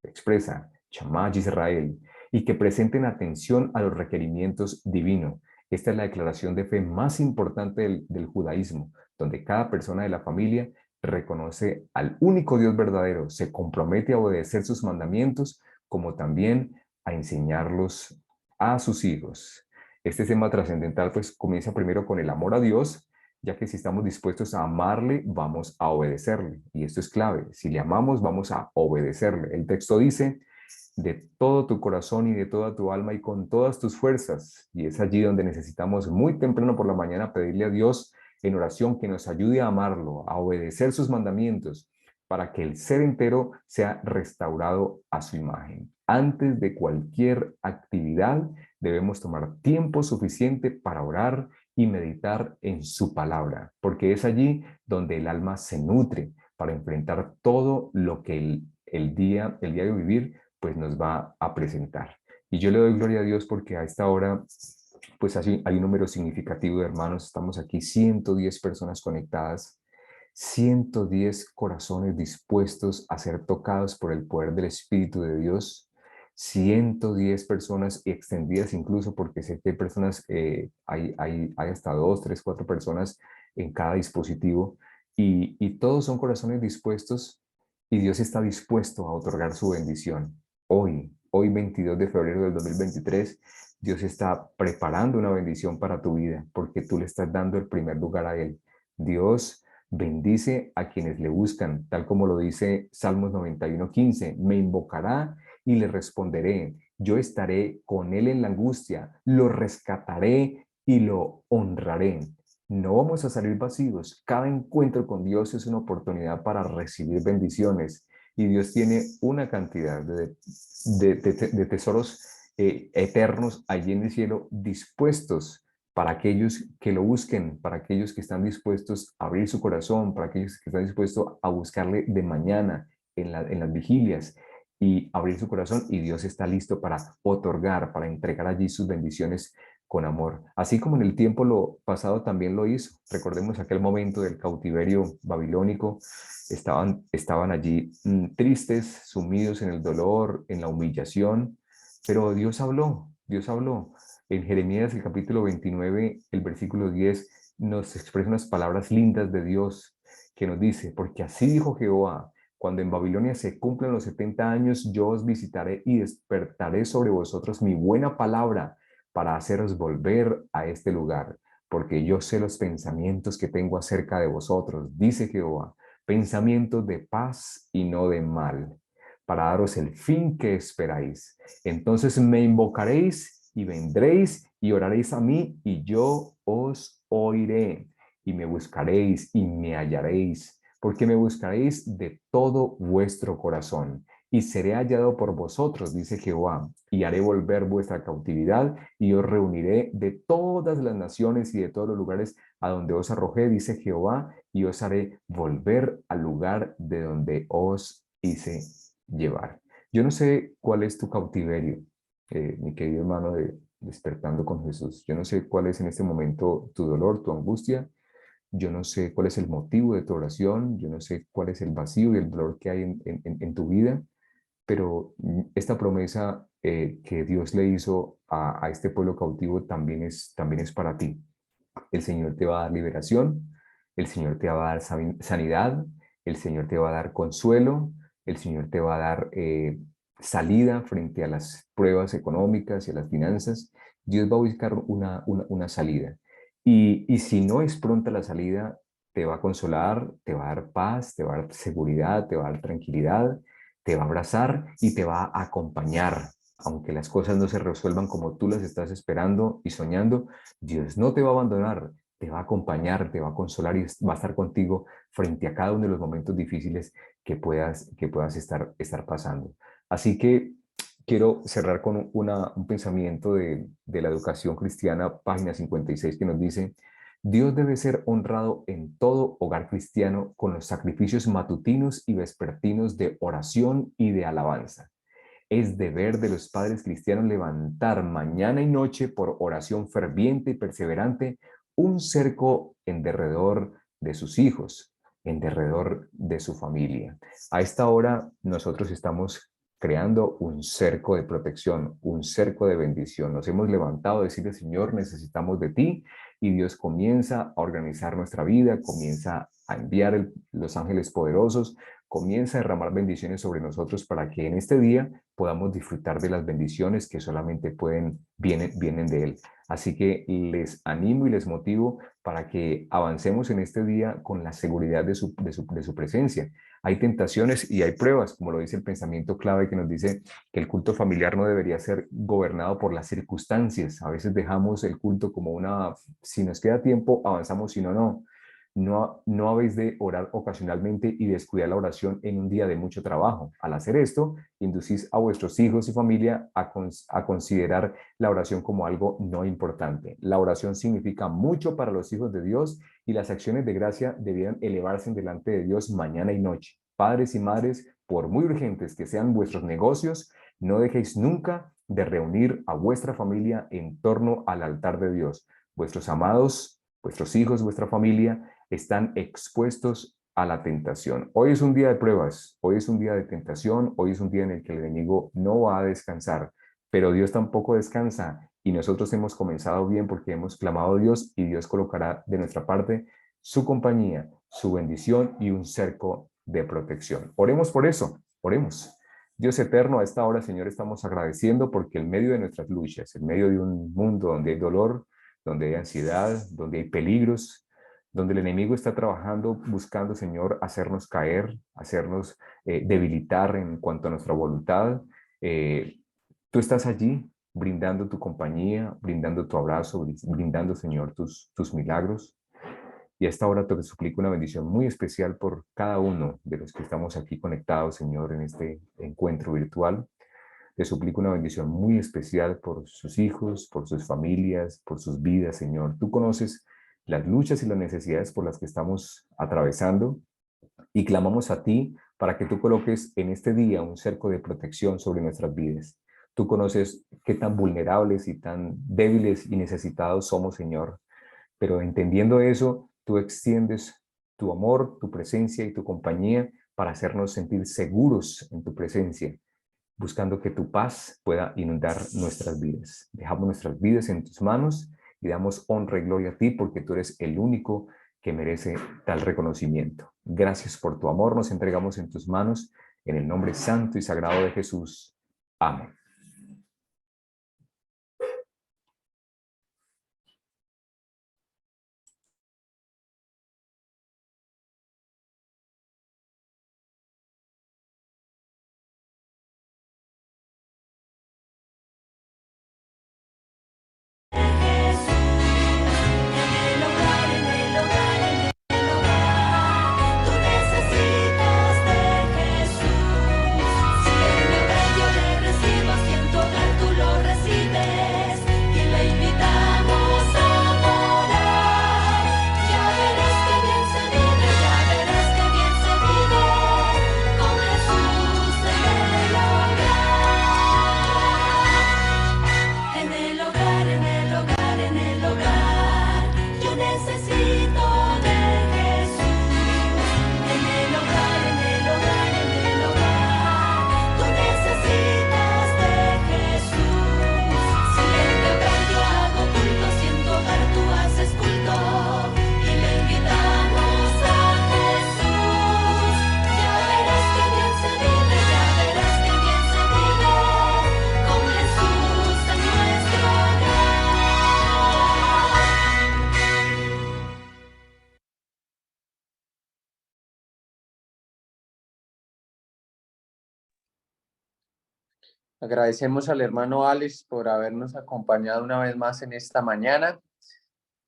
expresa, Shema Israel, y que presten atención a los requerimientos divinos. Esta es la declaración de fe más importante del judaísmo, donde cada persona de la familia reconoce al único Dios verdadero, se compromete a obedecer sus mandamientos, como también a enseñarlos a sus hijos. Este tema trascendental pues comienza primero con el amor a Dios, ya que si estamos dispuestos a amarle, vamos a obedecerle. Y esto es clave. Si le amamos, vamos a obedecerle. El texto dice, de todo tu corazón y de toda tu alma y con todas tus fuerzas. Y es allí donde necesitamos muy temprano por la mañana pedirle a Dios en oración que nos ayude a amarlo, a obedecer sus mandamientos, para que el ser entero sea restaurado a su imagen. Antes de cualquier actividad, debemos tomar tiempo suficiente para orar y meditar en su palabra, porque es allí donde el alma se nutre para enfrentar todo lo que el día de vivir pues nos va a presentar. Y yo le doy gloria a Dios porque a esta hora pues hay un número significativo de hermanos, estamos aquí 110 personas conectadas, 110 corazones dispuestos a ser tocados por el poder del Espíritu de Dios, 110 personas extendidas incluso, porque sé que hay personas, hay hasta 2, 3, 4 personas en cada dispositivo, y todos son corazones dispuestos, y Dios está dispuesto a otorgar su bendición. Hoy 22 de febrero del 2023, Dios está preparando una bendición para tu vida, porque tú le estás dando el primer lugar a Él. Dios bendice a quienes le buscan, tal como lo dice Salmos 91:15, me invocará y le responderé, yo estaré con él en la angustia, lo rescataré y lo honraré. No vamos a salir vacíos, cada encuentro con Dios es una oportunidad para recibir bendiciones, y Dios tiene una cantidad de tesoros eternos allí en el cielo dispuestos para aquellos que lo busquen, para aquellos que están dispuestos a abrir su corazón, para aquellos que están dispuestos a buscarle de mañana en las vigilias y abrir su corazón, y Dios está listo para otorgar, para entregar allí sus bendiciones con amor. Así como en el tiempo pasado también lo hizo. Recordemos aquel momento del cautiverio babilónico, estaban allí tristes, sumidos en el dolor, en la humillación, pero Dios habló. En Jeremías, el capítulo 29, el versículo 10, nos expresa unas palabras lindas de Dios que nos dice, porque así dijo Jehová, cuando en Babilonia se cumplan los 70 años, yo os visitaré y despertaré sobre vosotros mi buena palabra para haceros volver a este lugar, porque yo sé los pensamientos que tengo acerca de vosotros, dice Jehová, pensamientos de paz y no de mal, para daros el fin que esperáis. Entonces me invocaréis y vendréis y oraréis a mí y yo os oiré, y me buscaréis y me hallaréis, porque me buscaréis de todo vuestro corazón, y seré hallado por vosotros, dice Jehová, y haré volver vuestra cautividad, y os reuniré de todas las naciones y de todos los lugares a donde os arrojé, dice Jehová, y os haré volver al lugar de donde os hice llevar. Yo no sé cuál es tu cautiverio, mi querido hermano de Despertando con Jesús. Yo no sé cuál es en este momento tu dolor, tu angustia. Yo no sé cuál es el motivo de tu oración. Yo no sé cuál es el vacío y el dolor que hay en tu vida. Pero esta promesa que Dios le hizo a este pueblo cautivo también es para ti. El Señor te va a dar liberación, el Señor te va a dar sanidad, el Señor te va a dar consuelo, el Señor te va a dar salida frente a las pruebas económicas y a las finanzas. Dios va a buscar una salida. Y si no es pronta la salida, te va a consolar, te va a dar paz, te va a dar seguridad, te va a dar tranquilidad, te va a abrazar y te va a acompañar. Aunque las cosas no se resuelvan como tú las estás esperando y soñando, Dios no te va a abandonar, te va a acompañar, te va a consolar y va a estar contigo frente a cada uno de los momentos difíciles que puedas estar pasando. Así que quiero cerrar con un pensamiento de la educación cristiana, página 56, que nos dice: Dios debe ser honrado en todo hogar cristiano con los sacrificios matutinos y vespertinos de oración y de alabanza. Es deber de los padres cristianos levantar mañana y noche por oración ferviente y perseverante un cerco en derredor de sus hijos, en derredor de su familia. A esta hora nosotros estamos creando un cerco de protección, un cerco de bendición. Nos hemos levantado a decirle: Señor, necesitamos de ti, y Dios comienza a organizar nuestra vida, comienza a enviar los ángeles poderosos, comienza a derramar bendiciones sobre nosotros para que en este día podamos disfrutar de las bendiciones que solamente vienen de Él. Así que les animo y les motivo para que avancemos en este día con la seguridad de su presencia. Hay tentaciones y hay pruebas, como lo dice el pensamiento clave, que nos dice que el culto familiar no debería ser gobernado por las circunstancias. A veces dejamos el culto como si nos queda tiempo, avanzamos, si no, no. No habéis de orar ocasionalmente y descuidar la oración en un día de mucho trabajo. Al hacer esto, inducís a vuestros hijos y familia a considerar la oración como algo no importante. La oración significa mucho para los hijos de Dios y las acciones de gracia debían elevarse delante de Dios mañana y noche. Padres y madres, por muy urgentes que sean vuestros negocios, no dejéis nunca de reunir a vuestra familia en torno al altar de Dios. Vuestros amados, vuestros hijos, vuestra familia están expuestos a la tentación. Hoy es un día de pruebas, hoy es un día de tentación, hoy es un día en el que el enemigo no va a descansar, pero Dios tampoco descansa y nosotros hemos comenzado bien porque hemos clamado a Dios y Dios colocará de nuestra parte su compañía, su bendición y un cerco de protección. Oremos por eso, oremos. Dios eterno, a esta hora, Señor, estamos agradeciendo porque en medio de nuestras luchas, en medio de un mundo donde hay dolor, donde hay ansiedad, donde hay peligros, donde el enemigo está trabajando, buscando, Señor, hacernos caer, hacernos debilitar en cuanto a nuestra voluntad. Tú estás allí brindando tu compañía, brindando tu abrazo, brindando, Señor, tus milagros. Y a esta hora te suplico una bendición muy especial por cada uno de los que estamos aquí conectados, Señor, en este encuentro virtual. Te suplico una bendición muy especial por sus hijos, por sus familias, por sus vidas, Señor. Tú conoces las luchas y las necesidades por las que estamos atravesando y clamamos a ti para que tú coloques en este día un cerco de protección sobre nuestras vidas. Tú conoces qué tan vulnerables y tan débiles y necesitados somos, Señor, pero entendiendo eso, tú extiendes tu amor, tu presencia y tu compañía para hacernos sentir seguros en tu presencia, buscando que tu paz pueda inundar nuestras vidas. Dejamos nuestras vidas en tus manos y damos honra y gloria a ti porque tú eres el único que merece tal reconocimiento. Gracias por tu amor, nos entregamos en tus manos, en el nombre santo y sagrado de Jesús. Amén. Tú necesitas de Jesús. Si en el medio le recibas Agradecemos al hermano Alex por habernos acompañado una vez más en esta mañana.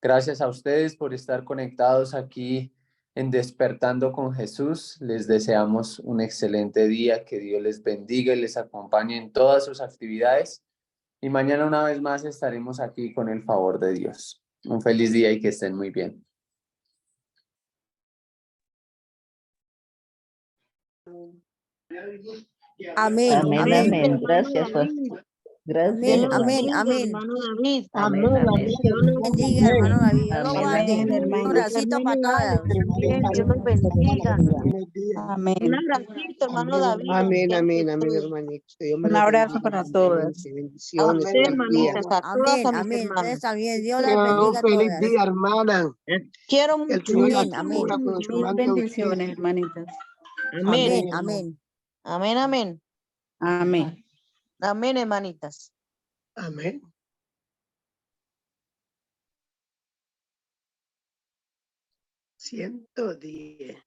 Gracias a ustedes por estar conectados aquí en Despertando con Jesús. Les deseamos un excelente día, que Dios les bendiga y les acompañe en todas sus actividades. Y mañana una vez más estaremos aquí con el favor de Dios. Un feliz día y que estén muy bien. Amén, Amén, amén, amén. Gracias, gracias, amén, hermano. amén, amén. Hermano David. Amén, amén. Dios los Bendiga, hermano bendiga. David. Dios lo Amén, guarde. amén, Un hermano. abracito para todas. También, Dios los bendiga. Un Amén. abracito, hermano David. Amén, amén, amén, hermanito. Dios me Un los abrazo bendiga para grandemente. todas. A Bendiciones, usted, feliz día. hermanitas, a todas Amén, a mis amén. Ustedes hermanas. también. Dios las Un bendiga a feliz todas. día, hermana. Quiero Que el mucho. Señor la Amén, amén. cubra con su Mil manto de bendiciones, justicia. hermanitas. Amén. Amén, hermano. amén. Amén, amén. Amén. Amén, hermanitas. Amén. $110.